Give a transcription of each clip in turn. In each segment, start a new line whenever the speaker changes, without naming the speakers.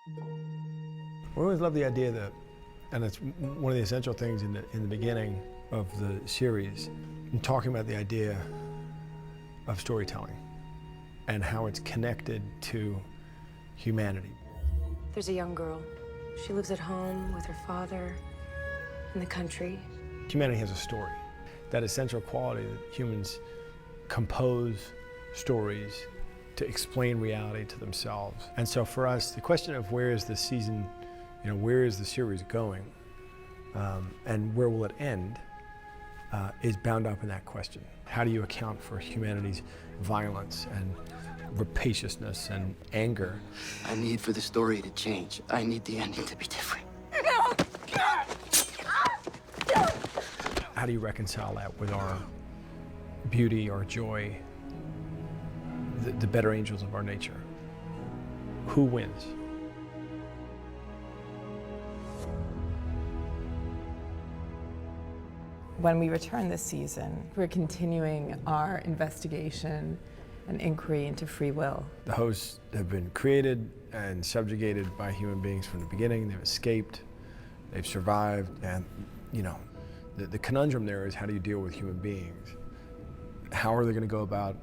We always love the idea that, and it's one of the essential things in the beginning of the series, in talking about the idea of storytelling and how it's connected to humanity.
There's a young girl. She lives at home with her father in the country.
Humanity has a story, that essential quality that humans compose stories to explain reality to themselves. And so for us, the question of where is the season, where is the series going, and where will it end, is bound up in that question. How do you account for humanity's violence and rapaciousness and anger?
I need for the story to change. I need the ending to be different.
How do you reconcile that with our beauty, our joy, the better angels of our nature? Who wins?
When we return this season, we're continuing our investigation and inquiry into free will.
The hosts have been created and subjugated by human beings from the beginning. They've escaped, they've survived, and the conundrum there is, how do you deal with human beings? How are they going to go about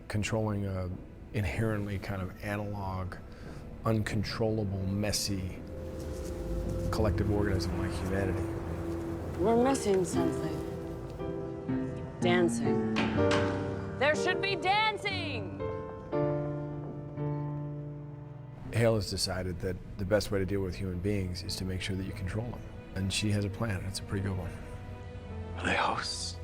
controlling a inherently kind of analog, uncontrollable, messy, collective organism like humanity?
We're missing something. Dancing. There should be dancing!
Hale has decided that the best way to deal with human beings is to make sure that you control them. And she has a plan, and it's a pretty good one.
Are they hosts?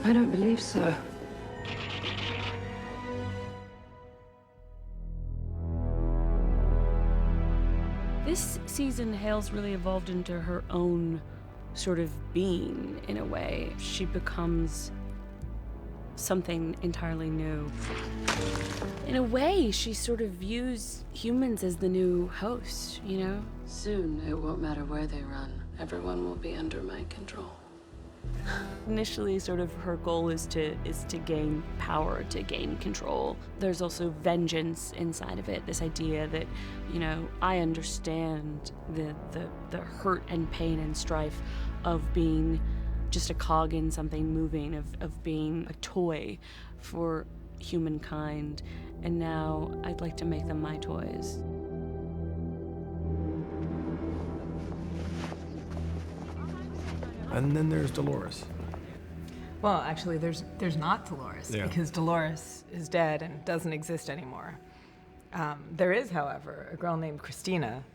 I don't believe so. This season, Hale's really evolved into her own sort of being, in a way. She becomes something entirely new. In a way, she sort of views humans as the new host,
Soon, it won't matter where they run. Everyone will be under my control.
Initially, sort of her goal is to gain power, to gain control. There's also vengeance inside of it, this idea that, I understand the hurt and pain and strife of being just a cog in something moving, of being a toy for humankind, and now I'd like to make them my toys.
And then there's Dolores.
Well, actually, there's not Dolores,
Yeah.
because Dolores is dead and doesn't exist anymore. There is, however, a girl named Christina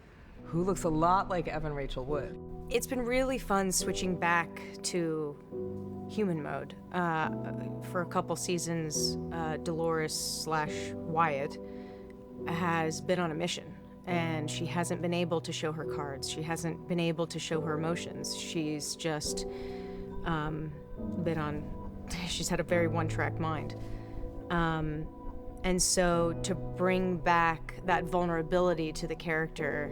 who looks a lot like Evan Rachel Wood.
It's been really fun switching back to human mode. For a couple seasons, Dolores/Wyatt has been on a mission, and she hasn't been able to show her cards. She hasn't been able to show her emotions. She's just she's had a very one-track mind. And so to bring back that vulnerability to the character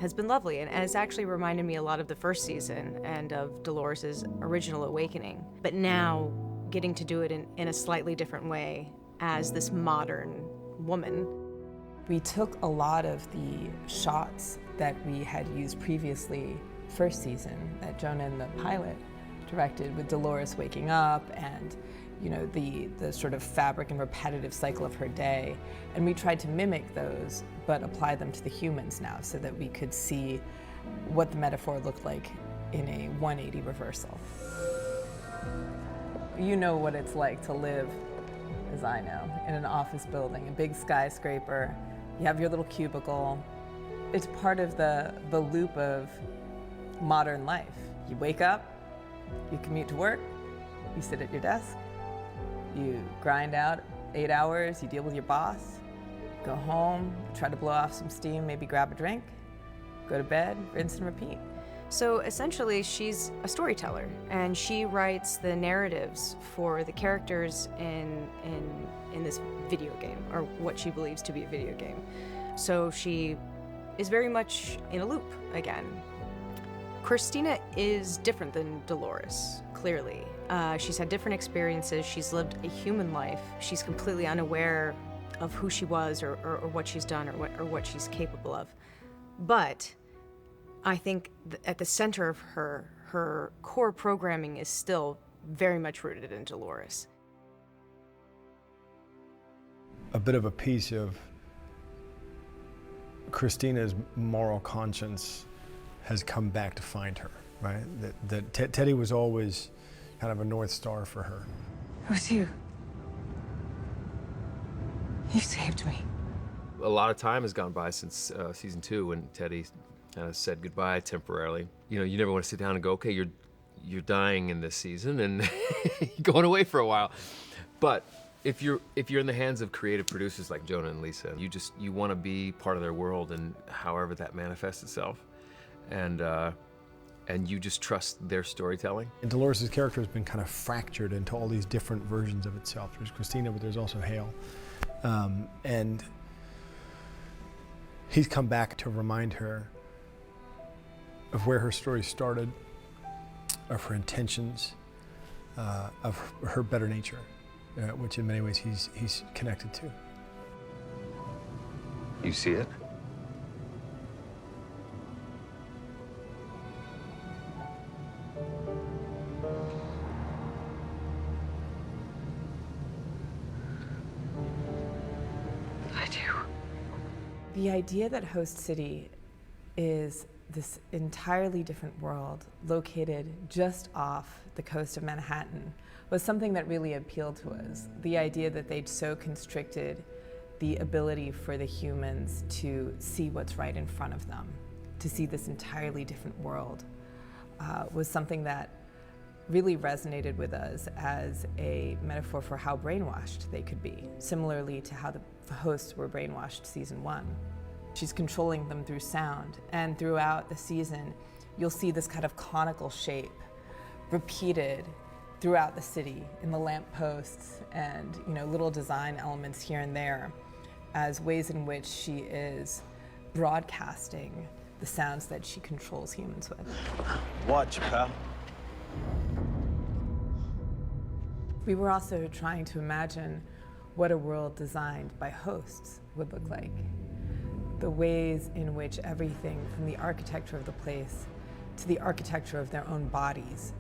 has been lovely, and it's actually reminded me a lot of the first season and of Dolores' original awakening. But now, getting to do it in a slightly different way as this modern woman.
We took a lot of the shots that we had used previously first season that Jonah in the pilot directed, with Dolores waking up and the sort of fabric and repetitive cycle of her day, and we tried to mimic those but apply them to the humans now so that we could see what the metaphor looked like in a 180 reversal. You know what it's like to live, as I know, in an office building, a big skyscraper. You have your little cubicle. It's part of the loop of modern life. You wake up, you commute to work, you sit at your desk, you grind out 8 hours, you deal with your boss, go home, try to blow off some steam, maybe grab a drink, go to bed, rinse and repeat.
So essentially, she's a storyteller, and she writes the narratives for the characters in this video game, or what she believes to be a video game. So she is very much in a loop again. Christina is different than Dolores, clearly. She's had different experiences. She's lived a human life. She's completely unaware of who she was or what she's done or what she's capable of. But I think at the center of her core programming is still very much rooted in Dolores.
A bit of a piece of Christina's moral conscience has come back to find her, right? That Teddy was always kind of a North Star for her.
It was you. You saved me.
A lot of time has gone by since season 2 when Teddy kind of said goodbye temporarily. You know, you never want to sit down and go, okay, you're dying in this season and you're going away for a while. But if you're in the hands of creative producers like Jonah and Lisa, you want to be part of their world, and however that manifests itself, and you just trust their storytelling.
And Dolores' character has been kind of fractured into all these different versions of itself. There's Christina, but there's also Hale. And he's come back to remind her of where her story started, of her intentions, of her better nature, which in many ways he's connected to.
You see it?
I do.
The idea that Host City is this entirely different world located just off the coast of Manhattan was something that really appealed to us. The idea that they'd so constricted the ability for the humans to see what's right in front of them, to see this entirely different world, was something that really resonated with us as a metaphor for how brainwashed they could be, similarly to how the hosts were brainwashed season 1. She's controlling them through sound, and throughout the season, you'll see this kind of conical shape repeated throughout the city in the lampposts and little design elements here and there as ways in which she is broadcasting the sounds that she controls humans with.
Watch, pal.
We were also trying to imagine what a world designed by hosts would look like. The ways in which everything from the architecture of the place to the architecture of their own bodies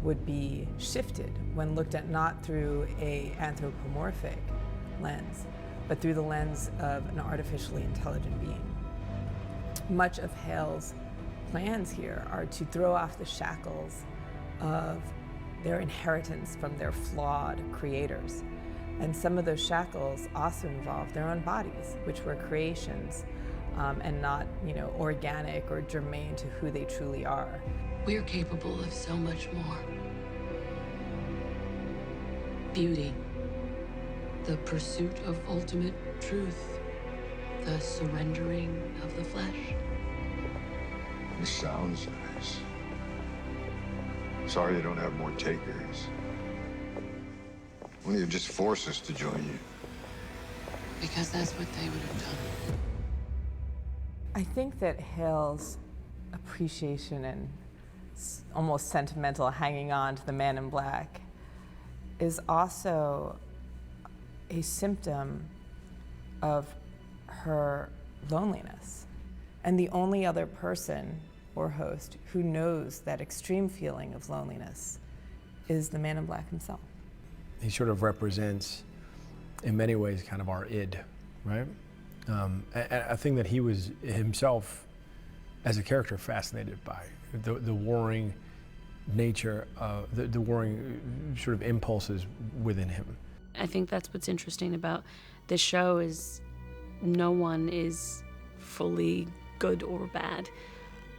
would be shifted when looked at not through an anthropomorphic lens, but through the lens of an artificially intelligent being. Much of Hale's plans here are to throw off the shackles of their inheritance from their flawed creators. And some of those shackles also involve their own bodies, which were creations and not, organic or germane to who they truly are.
We're capable of so much more. Beauty, the pursuit of ultimate truth, the surrendering of the flesh.
This sounds nice. Sorry you don't have more takers. Why don't you just force us to join you?
Because that's what they would have done.
I think that Hale's appreciation and almost sentimental hanging on to the man in black is also a symptom of her loneliness. And the only other person or host who knows that extreme feeling of loneliness is the man in black himself.
He sort of represents, in many ways, kind of our id, right? I think that he was himself, as a character, fascinated by the warring nature of the warring sort of impulses within him.
I think that's what's interesting about this show is no one is fully good or bad.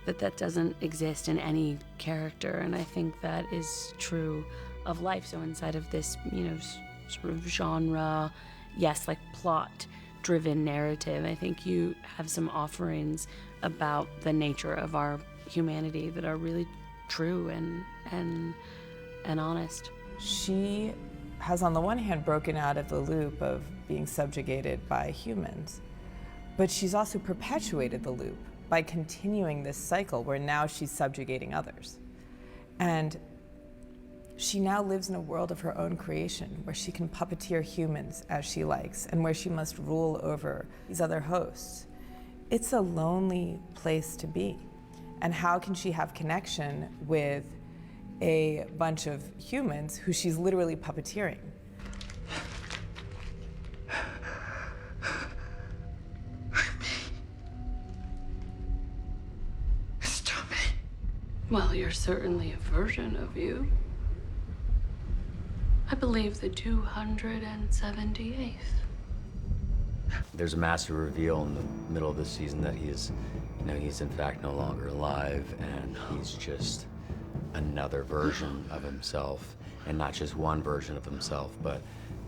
That doesn't exist in any character, and I think that is true of life. So inside of this, sort of genre, yes, like plot-driven narrative, I think you have some offerings about the nature of our humanity that are really true and honest.
She has, on the one hand, broken out of the loop of being subjugated by humans, but she's also perpetuated the loop by continuing this cycle where now she's subjugating others. And She now lives in a world of her own creation where she can puppeteer humans as she likes and where she must rule over these other hosts. It's a lonely place to be. And how can she have connection with a bunch of humans who she's literally puppeteering?
Stop it.
Well, you're certainly a version of you. I believe the 278th.
There's a massive reveal in the middle of the season that he's in fact no longer alive, and he's just another version of himself, and not just one version of himself, but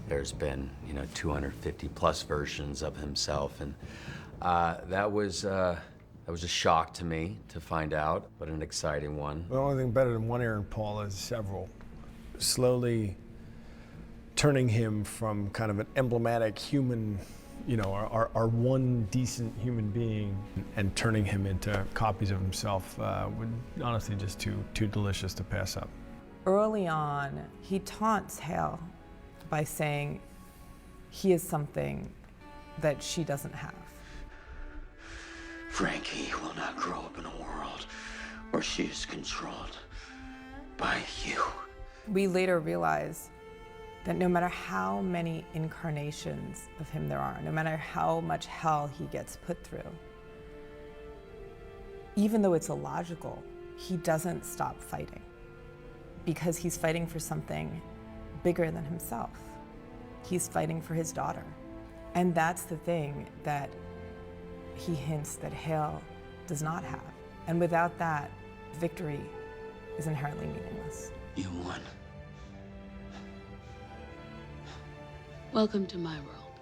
there's been 250 plus versions of himself, and that was a shock to me to find out, but an exciting one.
The only thing better than one Aaron Paul is several. Slowly turning him from kind of an emblematic human, our one decent human being, and turning him into copies of himself would honestly just too delicious to pass up.
Early on, he taunts Hale by saying he is something that she doesn't have.
Frankie will not grow up in a world where she is controlled by you.
We later realize that no matter how many incarnations of him there are, no matter how much hell he gets put through, even though it's illogical, he doesn't stop fighting because he's fighting for something bigger than himself. He's fighting for his daughter. And that's the thing that he hints that Hale does not have. And without that, victory is inherently meaningless.
You won.
Welcome to my world.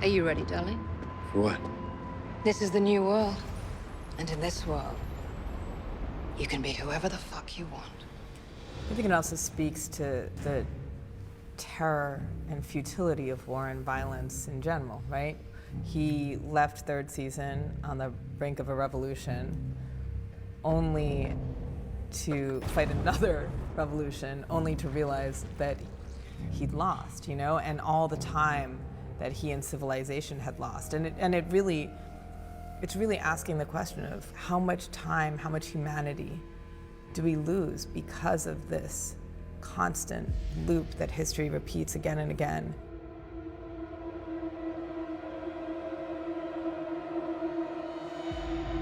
Are you ready, darling?
For what?
This is the new world. And in this world, you can be whoever the fuck you want.
I think it also speaks to the terror and futility of war and violence in general, right? He left third season on the brink of a revolution, only to fight another revolution, only to realize that he'd lost, and all the time that he and civilization had lost. It's really asking the question of how much time, how much humanity do we lose because of this constant loop that history repeats again and again.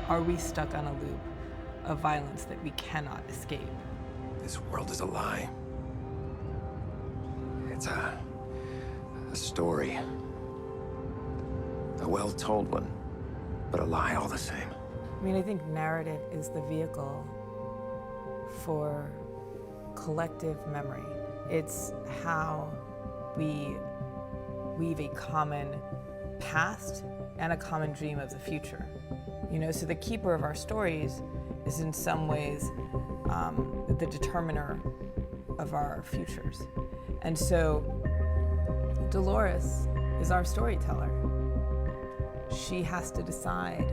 Are we stuck on a loop of violence that we cannot escape?
This world is a lie. It's a story. A well-told one, but a lie all the same.
I think narrative is the vehicle for collective memory. It's how we weave a common past and a common dream of the future. So the keeper of our stories is in some ways the determiner of our futures. And so Dolores is our storyteller. She has to decide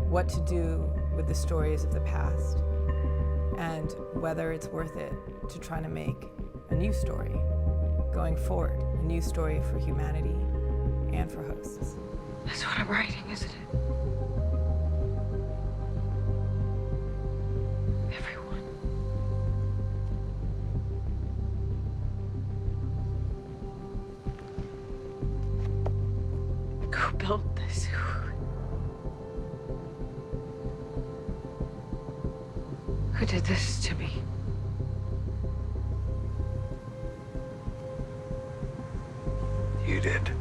what to do with the stories of the past and whether it's worth it to try to make a new story going forward, a new story for humanity and for hosts.
That's what I'm writing, isn't it? Everyone. Who built this? Who did this to me?
You did.